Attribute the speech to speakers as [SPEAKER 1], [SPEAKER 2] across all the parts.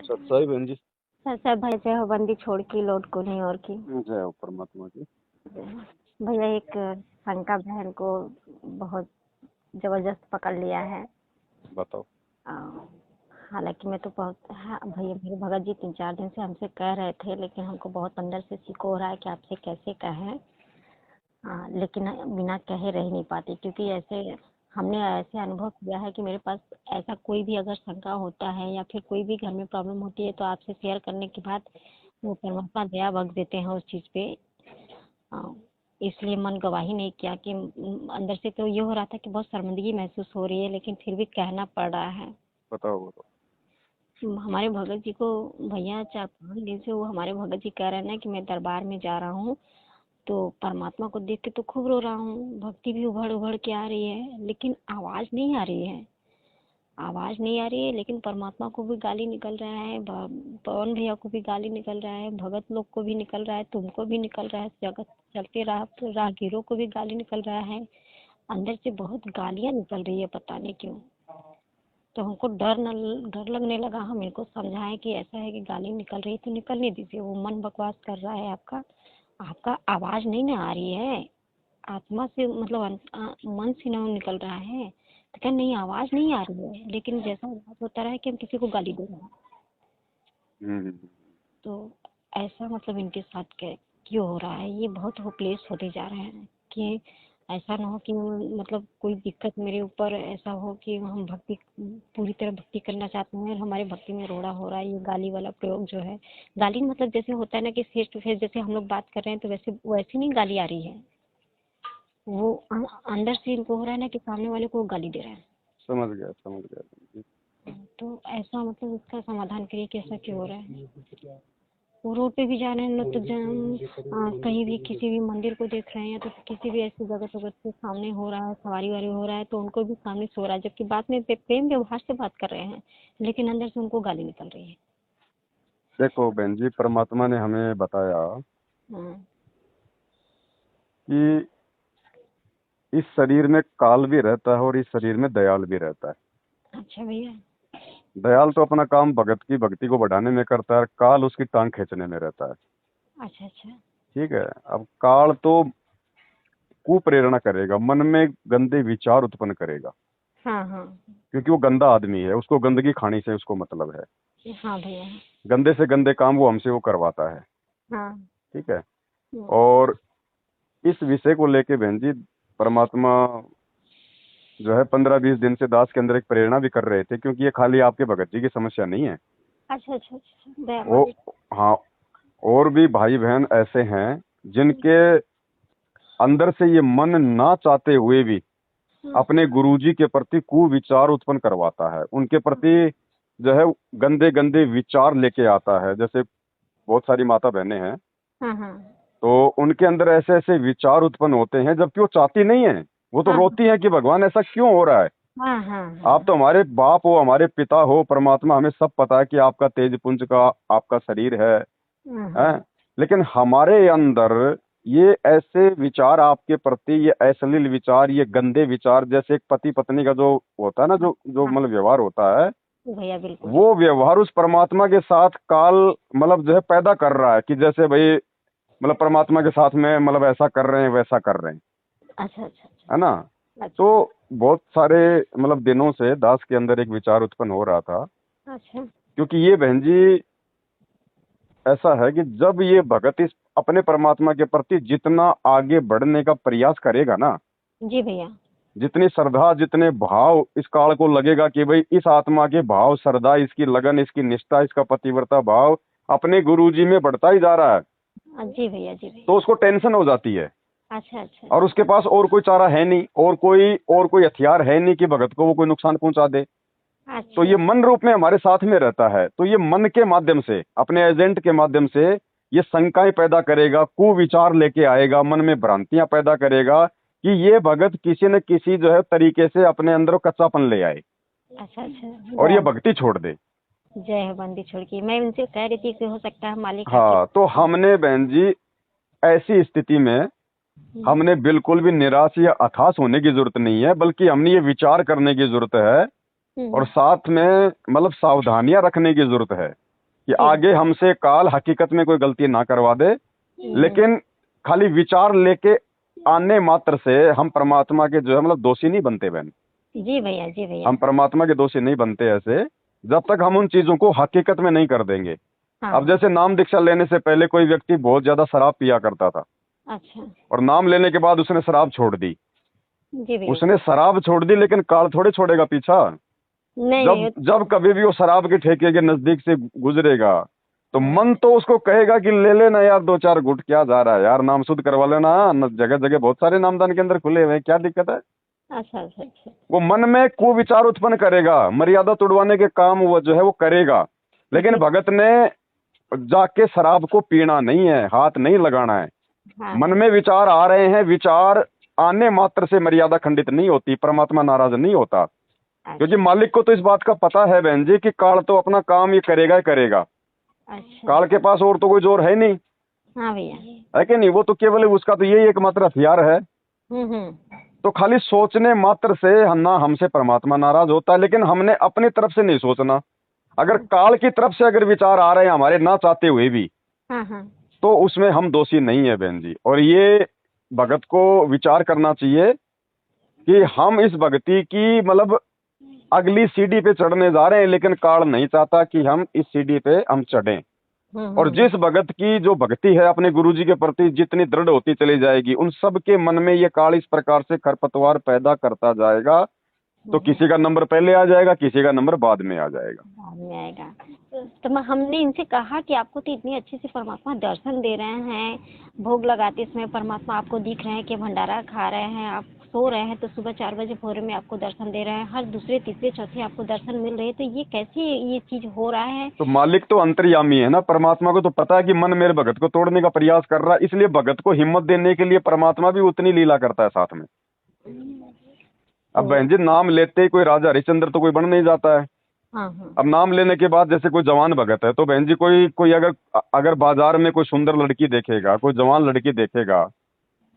[SPEAKER 1] सत्साई बहन जी।
[SPEAKER 2] सर भाई जय हो, बंदी छोड़ की लौट को नहीं और की।
[SPEAKER 1] जय हो परमात्मा की।
[SPEAKER 2] भैया एक शंका बहन को बहुत जबरदस्त पकड़ लिया है।
[SPEAKER 1] बताओ।
[SPEAKER 2] हालांकि मैं तो बहुत भैया मेरे भगत जी 3-4 दिन से हमसे कह रहे थे, लेकिन हमको बहुत अंदर से सिको हो रहा है कि आपसे कैसे कहें। लेकिन बिना कहे रह नहीं पाती, क्योंकि ऐसे हमने ऐसे अनुभव किया है कि मेरे पास ऐसा कोई भी अगर शंका होता है या फिर कोई भी घर में प्रॉब्लम होती है तो आपसे शेयर करने के बाद वो परमात्मा दया बख्श देते हैं उस चीज़ पे। इसलिए मन गवाही नहीं किया कि अंदर से तो ये हो रहा था कि बहुत शर्मिंदगी महसूस हो रही है, लेकिन फिर भी कहना पड़ रहा है।
[SPEAKER 1] बताओ।
[SPEAKER 2] हमारे भगत जी को भैया 4-5 दिन से वो हमारे भगत जी कह रहे हैं ना कि मैं दरबार में जा रहा हूँ तो परमात्मा को देख के तो खूब रो रहा हूँ, भक्ति भी उभड़ उभड़ के आ रही है, लेकिन आवाज नहीं आ रही है। लेकिन परमात्मा को भी गाली निकल रहा है, पवन भैया को भी गाली निकल रहा है, भगत लोग को भी निकल रहा है, तुमको भी निकल रहा है, जगत चलते राहगीरों को भी गाली निकल रहा है। अंदर से बहुत गालियां निकल रही है, पता नहीं क्यों। तो हमको डर लगने लगा। हम इनको समझाएं कि ऐसा है कि गाली निकल रही है तो निकलने दीजिए, वो मन बकवास कर रहा है आपका आवाज नहीं ना आ रही है, आत्मा से मतलब मन से ना निकल रहा है। तो क्या नहीं, आवाज नहीं आ रही है, लेकिन जैसा आवाज होता रहा है कि हम किसी को गाली दे रहे हैं। तो ऐसा मतलब इनके साथ क्यों हो रहा है, ये बहुत होपलेस होते जा रहे हैं कि ऐसा ना हो कि मतलब कोई दिक्कत मेरे ऊपर ऐसा हो कि हम भक्ति पूरी तरह भक्ति करना चाहते हैं और हमारे भक्ति में रोड़ा हो रहा है। ये गाली वाला प्रयोग जो है, गाली मतलब जैसे होता है ना कि फेस टू फेस जैसे हम लोग बात कर रहे हैं, तो वैसे नहीं गाली आ रही है, वो अंदर से इनको हो रहा है ना कि सामने वाले को गाली दे रहे हैं। समझ गया। तो ऐसा मतलब इसका समाधान करिए कि ऐसा क्यों हो रहा है। वो रोड पे भी जा रहे हैं तो कहीं भी किसी भी मंदिर को देख रहे हैं तो किसी भी ऐसी जगह के सामने हो रहा है, सवारी वारी हो रहा है, तो उनको भी सामने से हो रहा है, जबकि बात में प्रेम व्यवहार से बात कर रहे हैं, लेकिन अंदर से उनको गाली निकल रही है।
[SPEAKER 1] देखो बहन जी, परमात्मा ने हमें बताया कि इस शरीर में काल भी रहता है और इस शरीर में दयाल भी रहता है। अच्छा भैया। दयाल तो अपना काम भगत की भक्ति को बढ़ाने में करता है, काल उसकी टांग खींचने में रहता है। अच्छा। ठीक है। अब काल तो कुप्रेरणा करेगा, मन में गंदे विचार उत्पन्न करेगा। हाँ। क्योंकि वो गंदा आदमी है, उसको गंदगी खाने से उसको मतलब है। हाँ भैया। गंदे से गंदे काम वो हमसे वो करवाता है। हाँ। ठीक है। और इस विषय को लेके बहन जी, परमात्मा जो है 15-20 दिन से दास के अंदर एक प्रेरणा भी कर रहे थे, क्योंकि ये खाली आपके भगत जी की समस्या नहीं है। अच्छा। वो हाँ, और भी भाई बहन ऐसे हैं जिनके अंदर से ये मन ना चाहते हुए भी अपने गुरुजी के प्रति कुविचार उत्पन्न करवाता है, उनके प्रति जो है गंदे गंदे विचार लेके आता है। जैसे बहुत सारी माता बहनें हैं, तो उनके अंदर ऐसे ऐसे विचार उत्पन्न होते हैं, जबकि वो चाहती नहीं है, वो तो रोती है कि भगवान ऐसा क्यों हो रहा है। आप तो हमारे बाप हो, हमारे पिता हो, परमात्मा, हमें सब पता है कि आपका तेज पुंज का आपका शरीर है। लेकिन हमारे अंदर ये ऐसे विचार आपके प्रति, ये अश्लील विचार, ये गंदे विचार, जैसे एक पति पत्नी का जो होता है ना, जो मतलब व्यवहार होता है भैया, बिल्कुल वो व्यवहार उस परमात्मा के साथ काल मतलब जो है पैदा कर रहा है कि जैसे भाई मतलब परमात्मा के साथ में मतलब ऐसा कर रहे हैं, वैसा कर रहे हैं। अच्छा। है ना। अच्छा। तो बहुत सारे मतलब दिनों से दास के अंदर एक विचार उत्पन्न हो रहा था। अच्छा। क्योंकि ये बहन जी ऐसा है कि जब ये भगत इस अपने परमात्मा के प्रति जितना आगे बढ़ने का प्रयास करेगा ना जी भैया, जितनी श्रद्धा, जितने भाव इस काल को लगेगा कि भाई इस आत्मा के भाव, श्रद्धा, इसकी लगन, इसकी निष्ठा, इसका पतिव्रता भाव अपने गुरुजी में बढ़ता ही जा रहा है। जी भैया। तो उसको टेंशन हो जाती है। अच्छा। और उसके पास और कोई चारा है नहीं, और कोई हथियार है नहीं कि भगत को वो कोई नुकसान पहुंचा दे। अच्छा। तो ये मन रूप में हमारे साथ में रहता है, तो ये मन के माध्यम से, अपने एजेंट के माध्यम से ये शंकाएं पैदा करेगा, कुविचार लेके आएगा, मन में भ्रांतियां पैदा करेगा कि ये भगत किसी न किसी जो है तरीके से अपने अंदर कच्चापन ले आए। अच्छा। और ये भक्ति छोड़ दे। जय हो बंदी छोड़ की। मैं उनसे कह रही थी कि हो सकता है मालिक। हाँ, तो हमने बहन जी ऐसी स्थिति में हमने बिल्कुल भी निराश या हताश होने की जरूरत नहीं है, बल्कि हमने ये विचार करने की जरूरत है और साथ में मतलब सावधानियां रखने की जरूरत है कि आगे हमसे काल हकीकत में कोई गलती ना करवा दे, लेकिन खाली विचार लेके आने मात्र से हम परमात्मा के जो है मतलब दोषी नहीं बनते बहन।
[SPEAKER 2] जी भैया, जी भैया।
[SPEAKER 1] हम परमात्मा के दोषी नहीं बनते ऐसे, जब तक हम उन चीजों को हकीकत में नहीं कर देंगे।
[SPEAKER 2] हाँ।
[SPEAKER 1] अब जैसे नाम दीक्षा लेने से पहले कोई व्यक्ति बहुत ज्यादा शराब पिया करता था,
[SPEAKER 2] अच्छा।
[SPEAKER 1] और नाम लेने के बाद उसने शराब छोड़ दी।
[SPEAKER 2] जी भैया।
[SPEAKER 1] उसने शराब छोड़ दी, लेकिन काल थोड़े छोड़ेगा पीछा।
[SPEAKER 2] नहीं
[SPEAKER 1] जब जब कभी भी वो शराब के ठेके के नजदीक से गुजरेगा तो मन तो उसको कहेगा कि ले लेना यार 2-4 घुट, क्या जा रहा है यार, नाम शुद्ध करवा लेना, जगह जगह बहुत सारे नामदान के अंदर खुले हुए हैं, क्या दिक्कत है।
[SPEAKER 2] अच्छा अच्छा अच्छा।
[SPEAKER 1] वो मन में कुविचार उत्पन्न करेगा, मर्यादा तोड़वाने के काम वो जो है वो करेगा। लेकिन भगत ने जाके शराब को पीना नहीं है, हाथ नहीं लगाना है।
[SPEAKER 2] हाँ।
[SPEAKER 1] मन में विचार आ रहे हैं, विचार आने मात्र से मर्यादा खंडित नहीं होती, परमात्मा नाराज नहीं होता। क्योंकि मालिक को तो इस बात का पता है बहन जी कि काल तो अपना काम ये करेगा ही करेगा।
[SPEAKER 2] अच्छा।
[SPEAKER 1] काल के पास और तो कोई जोर है नहीं।
[SPEAKER 2] हाँ भैया।
[SPEAKER 1] है कि नहीं, वो तो केवल उसका तो यही एकमात्र हथियार है।
[SPEAKER 2] हम्म।
[SPEAKER 1] तो खाली सोचने मात्र से ना हमसे परमात्मा नाराज होता है, लेकिन हमने अपनी तरफ से नहीं सोचना। अगर काल की तरफ से अगर विचार आ रहे हैं हमारे ना चाहते हुए भी,
[SPEAKER 2] हाँ हाँ।
[SPEAKER 1] तो उसमें हम दोषी नहीं है बहन जी। और ये भगत को विचार करना चाहिए कि हम इस भक्ति की मतलब अगली सीढ़ी पे चढ़ने जा रहे हैं, लेकिन काल नहीं चाहता कि हम इस सीढ़ी पे हम चढ़ें। और जिस भगत की जो भक्ति है अपने गुरुजी के प्रति जितनी दृढ़ होती चली जाएगी, उन सब के मन में ये काल इस प्रकार से खरपतवार पैदा करता जाएगा। तो किसी का नंबर पहले आ जाएगा, किसी का नंबर बाद में आ जाएगा।
[SPEAKER 2] बाद में आएगा। तो हमने इनसे कहा कि आपको तो इतनी अच्छे से परमात्मा दर्शन दे रहे हैं, भोग लगाते समय परमात्मा आपको दिख रहे हैं कि भंडारा खा रहे हैं, आप सो रहे हैं तो सुबह 4 बजे भोर में आपको दर्शन दे रहे हैं, हर दूसरे तीसरे चौथे आपको दर्शन मिल रहे हैं, तो ये कैसे ये चीज हो रहा है।
[SPEAKER 1] तो मालिक तो अंतर्यामी है ना, परमात्मा को तो पता है कि मन मेरे भगत को तोड़ने का प्रयास कर रहा है, इसलिए भगत को हिम्मत देने के लिए परमात्मा भी उतनी लीला करता है साथ में। अब बहन जी नाम लेते ही कोई राजा हरिश्चंद्र तो कोई बन नहीं जाता है।
[SPEAKER 2] हाँ।
[SPEAKER 1] अब नाम लेने के बाद जैसे कोई जवान भगत है, तो बहन जी कोई कोई अगर अगर बाजार में कोई सुंदर लड़की देखेगा, कोई जवान लड़की देखेगा,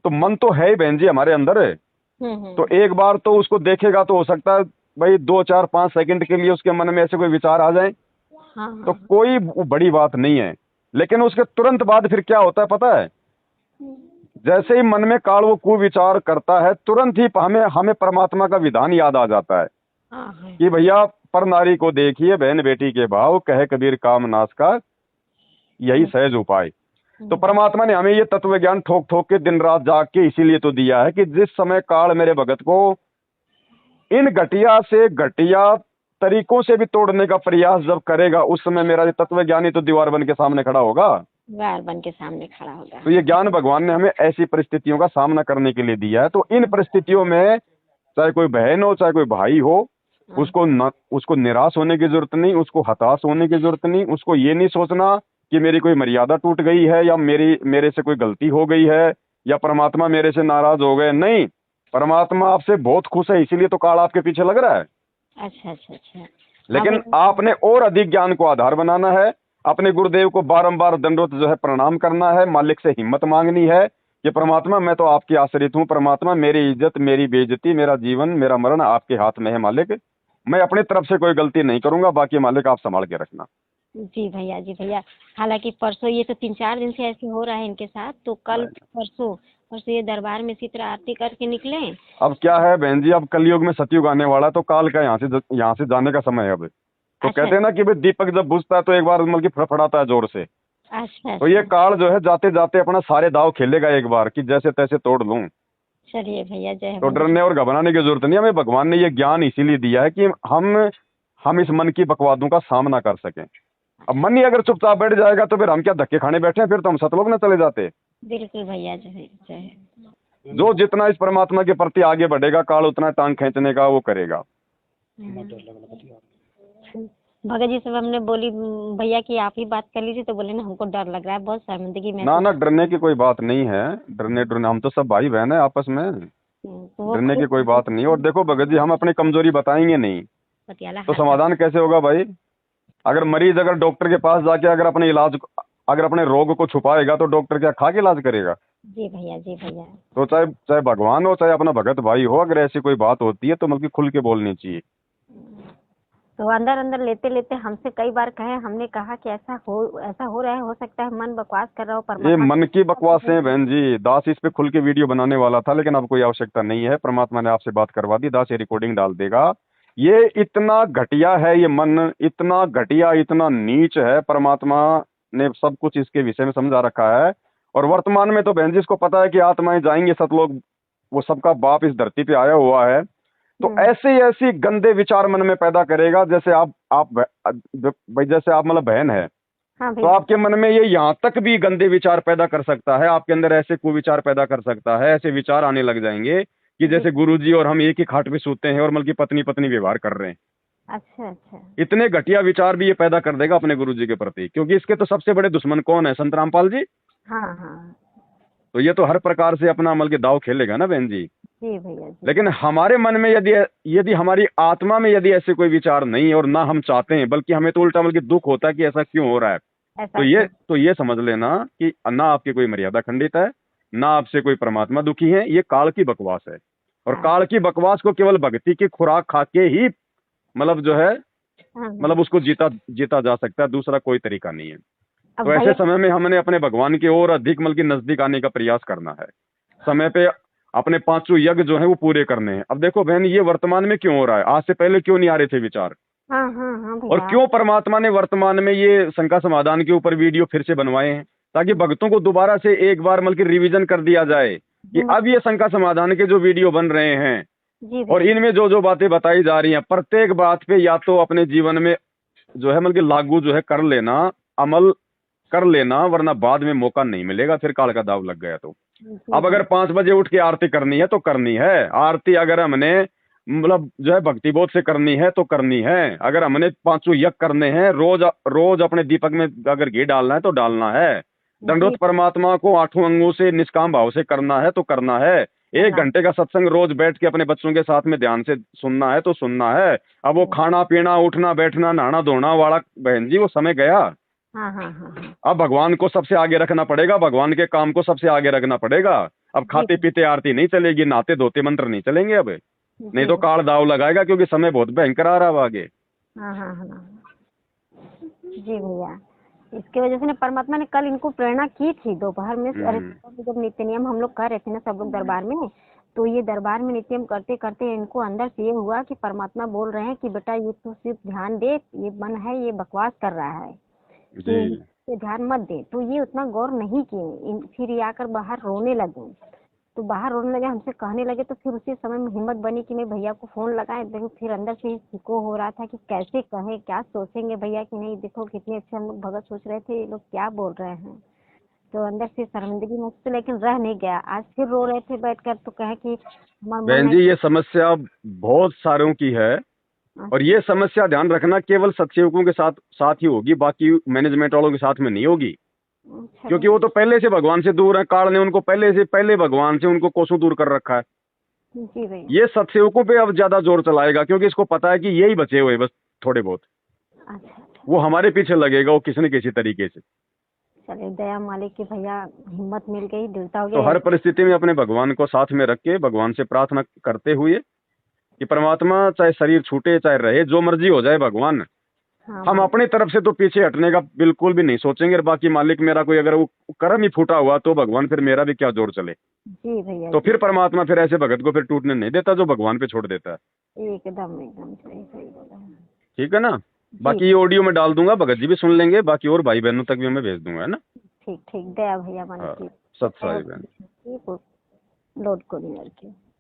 [SPEAKER 1] तो मन तो है ही बहन जी हमारे अंदर है। तो एक बार तो उसको देखेगा तो हो सकता है भाई 2-4-5 सेकंड के लिए उसके मन में ऐसे कोई विचार आ जाए।
[SPEAKER 2] हाँ।
[SPEAKER 1] तो कोई बड़ी बात नहीं है, लेकिन उसके तुरंत बाद फिर क्या होता है पता है। जैसे ही मन में काल वो कुविचार करता है, तुरंत ही हमें परमात्मा का विधान याद आ जाता है कि भैया पर नारी को देखिए बहन बेटी के भाव, कहे कबीर काम नाश का यही सहज उपाय। तो परमात्मा ने हमें ये तत्व ज्ञान ठोक ठोक के दिन रात जाग के इसीलिए तो दिया है कि जिस समय काल मेरे भगत को इन घटिया से घटिया तरीकों से भी तोड़ने का प्रयास जब करेगा, उस समय मेरा ये तत्व ज्ञानी तो दीवार बन के सामने खड़ा होगा।
[SPEAKER 2] दीवार बन के सामने खड़ा होगा।
[SPEAKER 1] तो ये ज्ञान भगवान ने हमें ऐसी परिस्थितियों का सामना करने के लिए दिया है। तो इन परिस्थितियों में चाहे कोई बहन हो चाहे कोई भाई हो, उसको निराश होने की जरूरत नहीं, उसको हताश होने की जरूरत नहीं। उसको ये नहीं सोचना कि मेरी कोई मर्यादा टूट गई है या मेरे से कोई गलती हो गई है या परमात्मा मेरे से नाराज हो गए। नहीं, परमात्मा आपसे बहुत खुश है, इसीलिए तो काल आपके पीछे लग रहा है।
[SPEAKER 2] अच्छा।
[SPEAKER 1] लेकिन आपने और अधिक ज्ञान को आधार बनाना है, अपने गुरुदेव को बारंबार दंडवत जो है प्रणाम करना है, मालिक से हिम्मत मांगनी है कि परमात्मा मैं तो आपकी आश्रित हूँ, परमात्मा मेरी इज्जत मेरी बेइज्जती मेरा जीवन मेरा मरण आपके हाथ में है मालिक, मैं अपनी तरफ से कोई गलती नहीं करूंगा, बाकी मालिक आप संभाल के रखना।
[SPEAKER 2] जी भैया। हालांकि परसों ये तो 3-4 दिन से ऐसे हो रहा है इनके साथ, तो कल परसों ये दरबार में इसी तरह आरती करके निकले। अब
[SPEAKER 1] क्या है बहन जी, अब कलयुग में सतयुग आने वाला है, तो काल का यहाँ से जाने का समय है अब। तो कहते हैं ना कि भाई दीपक जब बुझता है तो एक बार मतलब कि फड़फड़ाता है जोर से।
[SPEAKER 2] अच्छा।
[SPEAKER 1] तो ये काल जो है जाते जाते अपना सारे दाव खेलेगा एक बार कि जैसे तैसे तोड़ लूं।
[SPEAKER 2] चलिए भैया, जय।
[SPEAKER 1] तो डरने और घबराने की जरूरत नहीं, हमें भगवान ने ये ज्ञान इसीलिए दिया है कि हम इस मन की बकवादों का सामना कर सकें। अब मन ही अगर चुपचाप बैठ जाएगा तो फिर हम क्या धक्के खाने बैठे हैं, फिर तो हम सतलोक में चले जाते।
[SPEAKER 2] बिल्कुल भैया, जय।
[SPEAKER 1] जो जितना इस परमात्मा के प्रति आगे बढ़ेगा, काल उतना टांग खींचने का वो करेगा।
[SPEAKER 2] भगत जी से हमने बोली भैया कि आप ही बात कर लीजिए, तो बोले ना हमको डर लग रहा है, बहुत शर्मिंदगी में।
[SPEAKER 1] ना डरने की कोई बात नहीं है, डरने हम तो सब भाई बहन है आपस में, डरने की कोई बात नहीं। और देखो भगत जी, हम अपनी कमजोरी बताएंगे नहीं तो समाधान कैसे होगा भाई। अगर मरीज अगर डॉक्टर के पास जाके अगर अपने रोग को छुपाएगा तो डॉक्टर क्या खा के इलाज करेगा।
[SPEAKER 2] जी भैया।
[SPEAKER 1] तो चाहे भगवान हो चाहे अपना भगत भाई हो, अगर ऐसी कोई बात होती है तो मतलब खुल के बोलनी चाहिए।
[SPEAKER 2] तो अंदर अंदर लेते लेते हमसे कई बार कहे, हमने कहा कि ऐसा हो रहा है, हो सकता है मन बकवास कर रहा हो,
[SPEAKER 1] ये
[SPEAKER 2] परमात्मा
[SPEAKER 1] मन की बकवासें हैं बहन जी। दास इस पे खुल के वीडियो बनाने वाला था, लेकिन अब कोई आवश्यकता नहीं है। परमात्मा ने आपसे बात करवा दी, दास ये रिकॉर्डिंग डाल देगा। ये इतना घटिया है, ये मन इतना घटिया, इतना नीच है। परमात्मा ने सब कुछ इसके विषय में समझा रखा है। और वर्तमान में तो बहन जी इसको पता है कि आत्माएं जाएंगी सतलोक, वो सबका बाप इस धरती पे आया हुआ है। तो ऐसे ऐसी गंदे विचार मन में पैदा करेगा, जैसे आप भाई, जैसे आप मतलब बहन है,
[SPEAKER 2] हाँ
[SPEAKER 1] तो
[SPEAKER 2] भैया।
[SPEAKER 1] आपके मन में ये यहाँ तक भी गंदे विचार पैदा कर सकता है, आपके अंदर ऐसे कुविचार पैदा कर सकता है, ऐसे विचार आने लग जाएंगे कि जैसे गुरुजी और हम एक ही खाट पे सोते हैं और बल्कि पत्नी पत्नी व्यवहार कर रहे हैं।
[SPEAKER 2] अच्छा अच्छा।
[SPEAKER 1] इतने घटिया विचार भी ये पैदा कर देगा अपने गुरुजी के प्रति, क्योंकि इसके तो सबसे बड़े दुश्मन कौन है? संत रामपाल जी।
[SPEAKER 2] हाँ हाँ।
[SPEAKER 1] तो ये तो हर प्रकार से अपना मतलब दाव खेलेगा ना बहन जी।
[SPEAKER 2] जी भैया जी।
[SPEAKER 1] लेकिन हमारे मन में यदि यदि हमारी आत्मा में यदि ऐसे कोई विचार नहीं है और ना हम चाहते हैं, बल्कि हमें तो उल्टा बल्कि दुख होता है कि ऐसा क्यों हो रहा है,
[SPEAKER 2] ऐसा
[SPEAKER 1] तो ये समझ लेना कि ना आपकी कोई मर्यादा खंडित है, ना आपसे कोई परमात्मा दुखी है। ये काल की बकवास है। और
[SPEAKER 2] हाँ
[SPEAKER 1] काल की बकवास को केवल भक्ति की खुराक खा के ही मतलब जो है
[SPEAKER 2] हाँ।
[SPEAKER 1] मतलब उसको जीता जीता जा सकता है, दूसरा कोई तरीका नहीं है।
[SPEAKER 2] अब
[SPEAKER 1] तो ऐसे
[SPEAKER 2] भैया।
[SPEAKER 1] समय में हमने अपने भगवान की ओर अधिक मतलब की नजदीक आने का प्रयास करना है। समय पे अपने पांचों यज्ञ जो है वो पूरे करने हैं। अब देखो बहन, ये वर्तमान में क्यों हो रहा है? आज से पहले क्यों नहीं आ रहे थे विचार?
[SPEAKER 2] हाँ हाँ हाँ
[SPEAKER 1] और
[SPEAKER 2] भैया।
[SPEAKER 1] क्यों परमात्मा ने वर्तमान में ये शंका समाधान के ऊपर वीडियो फिर से बनवाए हैं? ताकि भक्तों को दोबारा से एक बार मतलब रिवीजन कर दिया जाए कि अब ये शंका समाधान के जो वीडियो बन रहे हैं
[SPEAKER 2] जी
[SPEAKER 1] और
[SPEAKER 2] भैया।
[SPEAKER 1] इनमें जो जो बातें बताई जा रही हैं, प्रत्येक बात पे या तो अपने जीवन में जो है मतलब लागू जो है कर लेना, अमल कर लेना, वरना बाद में मौका नहीं मिलेगा, फिर काल का दाव लग गया तो।
[SPEAKER 2] जी
[SPEAKER 1] अब अगर
[SPEAKER 2] भैया।
[SPEAKER 1] 5 बजे उठ के आरती करनी है तो करनी है। आरती अगर हमने मतलब जो है भक्ति बोध से करनी है तो करनी है। अगर हमने पांचों यज्ञ करने हैं, रोज रोज अपने दीपक में अगर घी डालना है तो डालना है। दंडोत
[SPEAKER 2] जी
[SPEAKER 1] परमात्मा को 8 अंगों से निष्काम भाव से करना है तो करना है। 1
[SPEAKER 2] करना।
[SPEAKER 1] घंटे का सत्संग रोज बैठ के अपने बच्चों के साथ में ध्यान से सुनना है तो सुनना है। अब वो खाना पीना उठना बैठना नहाना धोना वाला बहन जी वो समय गया।
[SPEAKER 2] हाँ हाँ हाँ हाँ।
[SPEAKER 1] अब भगवान को सबसे आगे रखना पड़ेगा, भगवान के काम को सबसे आगे रखना पड़ेगा। अब खाते पीते आरती नहीं चलेगी, नहाते धोते मंत्र नहीं चलेंगे अब, नहीं तो काल दाव लगाएगा, क्योंकि समय बहुत भयंकर आ रहा है आगे।
[SPEAKER 2] हाँ हाँ हाँ। जी भैया। इसके वजह से ना परमात्मा ने कल इनको प्रेरणा की थी दोपहर में। अरे जब नित्य नियम हम लोग कर रहे थे ना सब लोग दरबार में, तो ये दरबार में नित्य नियम करते करते इनको अंदर से ये हुआ कि परमात्मा बोल रहे हैं कि बेटा ये तो सिर्फ ध्यान दे, ये मन है ये बकवास कर रहा है,
[SPEAKER 1] जी
[SPEAKER 2] ये ध्यान मत दे। तो ये उतना गौर नहीं किए। फिर ये आकर बाहर रोने लगे। तो बाहर रोने लगे, हमसे कहने लगे। तो फिर उसी समय में हिम्मत बनी कि मैं भैया को फोन लगाए। देखो फिर अंदर से को हो रहा था कि कैसे कहें, क्या सोचेंगे भैया कि नहीं, देखो कितने अच्छे हम लोग भगत सोच रहे थे, ये लोग क्या बोल रहे हैं। तो अंदर से शर्मिंदगी मुझसे लेकिन रह नहीं गया। आज फिर रो रहे थे बैठकर, तो कहे कि हमारा मन
[SPEAKER 1] बहन
[SPEAKER 2] है।
[SPEAKER 1] जी, ये समस्या बहुत सारों की है। और ये समस्या ध्यान रखना केवल सत्सेवकों के साथ साथ ही होगी, बाकी मैनेजमेंट वालों के साथ में नहीं होगी।
[SPEAKER 2] अच्छा
[SPEAKER 1] क्योंकि वो तो पहले से भगवान से दूर है, काल ने उनको पहले भगवान से उनको कोसों दूर कर रखा है।
[SPEAKER 2] जी भैया।
[SPEAKER 1] ये सत्सेवकों पे अब ज्यादा जोर चलाएगा, क्योंकि इसको पता है कि यही बचे हुए बस थोड़े बहुत।
[SPEAKER 2] अच्छा।
[SPEAKER 1] वो हमारे पीछे लगेगा वो किसी न किसी तरीके से।
[SPEAKER 2] चलिए दया मालिक की भैया हिम्मत मिल गई, दृढ़ता हो
[SPEAKER 1] तो
[SPEAKER 2] गया।
[SPEAKER 1] हर परिस्थिति में अपने भगवान को साथ में रख के भगवान से प्रार्थना करते हुए कि परमात्मा चाहे शरीर छूटे चाहे रहे, जो मर्जी हो जाए भगवान,
[SPEAKER 2] हाँ
[SPEAKER 1] हम
[SPEAKER 2] मालिक।
[SPEAKER 1] अपनी तरफ से तो पीछे हटने का बिल्कुल भी नहीं सोचेंगे। और बाकी मालिक मेरा कोई अगर वो कर्म ही फूटा हुआ तो भगवान फिर मेरा भी क्या जोर चले।
[SPEAKER 2] जी भैया
[SPEAKER 1] तो
[SPEAKER 2] जी।
[SPEAKER 1] फिर परमात्मा फिर ऐसे भगत को फिर टूटने नहीं देता जो भगवान पे छोड़ देता है।
[SPEAKER 2] एकदम एकदम सही सही बोला है।
[SPEAKER 1] ठीक है ना?
[SPEAKER 2] जी।
[SPEAKER 1] बाकी ये ऑडियो में डाल दूंगा, भगत जी भी सुन लेंगे, बाकी और भाई बहनों तक भी मैं भेज दूंगा, है ना?
[SPEAKER 2] ठीक ठीक दया भैया मन
[SPEAKER 1] हाँ,
[SPEAKER 2] की।
[SPEAKER 1] सत साई बहन।
[SPEAKER 2] लोड को नहीं करके।